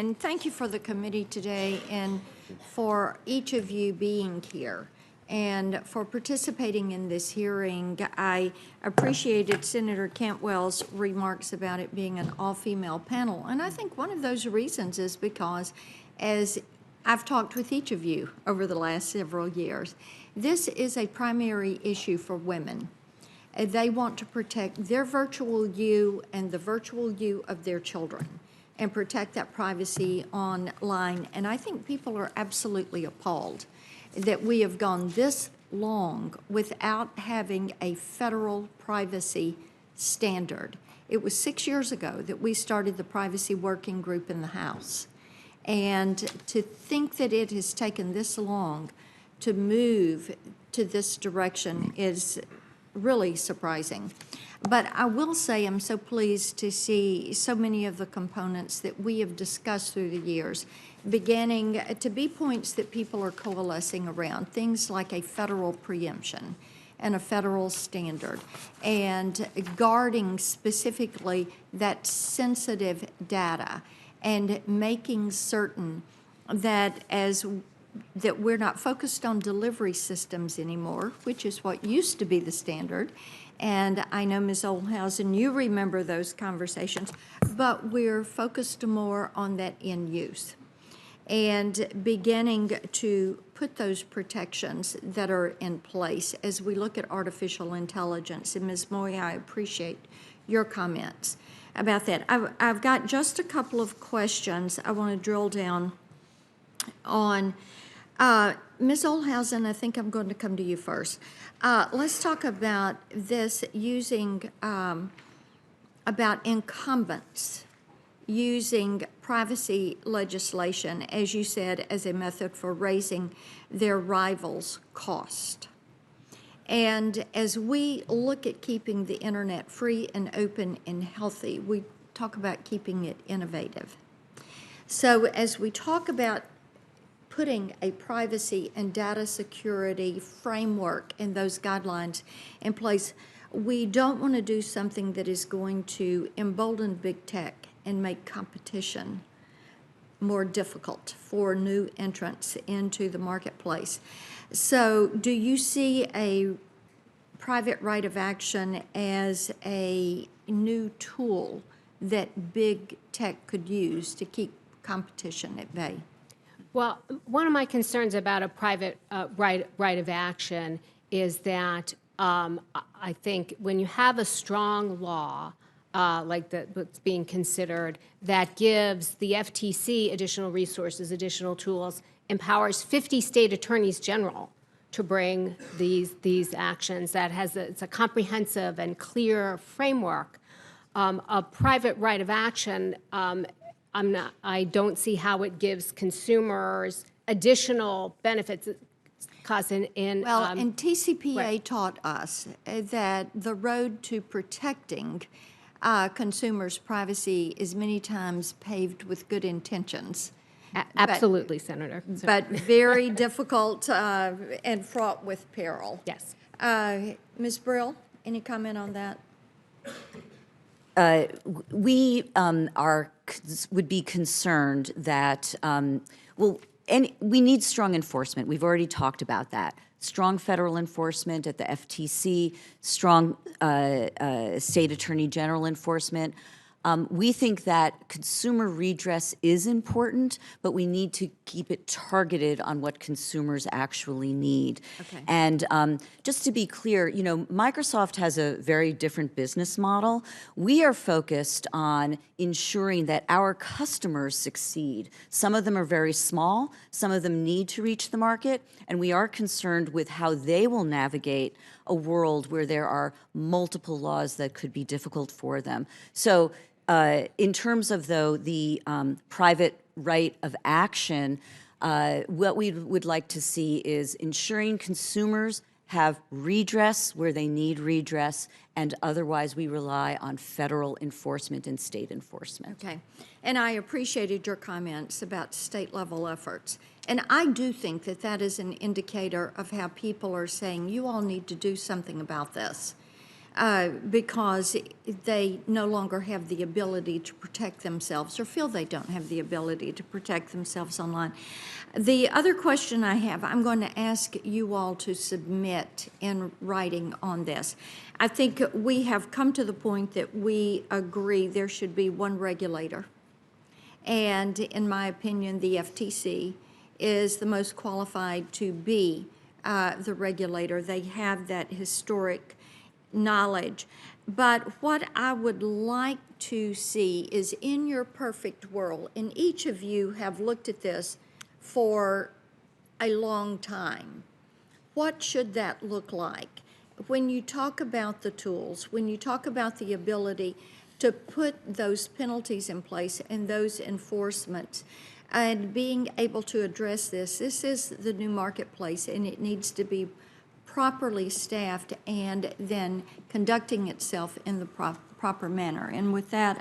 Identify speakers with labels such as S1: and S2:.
S1: And thank you for the committee today and for each of you being here and for participating in this hearing. I appreciated Senator Cantwell's remarks about it being an all-female panel. And I think one of those reasons is because, as I've talked with each of you over the last several years, this is a primary issue for women. They want to protect their virtual you and the virtual you of their children, and protect that privacy online. And I think people are absolutely appalled that we have gone this long without having a federal privacy standard. It was 6 years ago that we started the privacy working group in the House. And to think that it has taken this long to move to this direction is really surprising. But I will say I'm so pleased to see so many of the components that we have discussed through the years beginning to be points that people are coalescing around, things like a federal preemption and a federal standard, and guarding specifically that sensitive data and making certain that that we're not focused on delivery systems anymore, which is what used to be the standard. And I know, Ms. Olhausen, you remember those conversations, but we're focused more on that end use and beginning to put those protections that are in place as we look at artificial intelligence. And Ms. Moy, I appreciate your comments about that. I've got just a couple of questions I want to drill down on. Ms. Olhausen, I think I'm going to come to you first. Let's talk about this using, about incumbents using privacy legislation, as you said, as a method for raising their rivals' cost. And as we look at keeping the internet free and open and healthy, we talk about keeping it innovative. So as we talk about putting a privacy and data security framework and those guidelines in place, we don't want to do something that is going to embolden big tech and make competition more difficult for new entrants into the marketplace. So do you see a private right of action as a new tool that big tech could use to keep competition at bay?
S2: Well, one of my concerns about a private right of action is that I think when you have a strong law like what's being considered that gives the FTC additional resources, additional tools, empowers 50 state attorneys general to bring these actions, that it's a comprehensive and clear framework. A private right of action, I don't see how it gives consumers additional benefits.
S1: And TCPA right. taught us that the road to protecting consumers' privacy is many times paved with good intentions.
S2: Absolutely, Senator.
S1: But very difficult and fraught with peril.
S2: Yes.
S1: Ms. Brill, any comment on that?
S3: We would be concerned that, we need strong enforcement. We've already talked about that. Strong federal enforcement at the FTC, strong state attorney general enforcement. We think that consumer redress is important, but we need to keep it targeted on what consumers actually need.
S1: Okay.
S3: And just to be clear, Microsoft has a very different business model. We are focused on ensuring that our customers succeed. Some of them are very small, some of them need to reach the market, and we are concerned with how they will navigate a world where there are multiple laws that could be difficult for them. So in terms of, though, the private right of action, what we would like to see is ensuring consumers have redress where they need redress, and otherwise we rely on federal enforcement and state enforcement.
S1: Okay. And I appreciated your comments about state-level efforts. And I do think that that is an indicator of how people are saying, you all need to do something about this. because they no longer have the ability to protect themselves or feel they don't have the ability to protect themselves online. The other question I have, I'm going to ask you all to submit in writing on this. I think we have come to the point that we agree there should be one regulator. And in my opinion, the FTC is the most qualified to be the regulator. They have that historic knowledge. But what I would like to see is, in your perfect world, and each of you have looked at this for a long time, what should that look like? When you talk about the tools, when you talk about the ability to put those penalties in place and those enforcements, and being able to address this is the new marketplace, and it needs to be properly staffed and then conducting itself in the proper manner. And with that,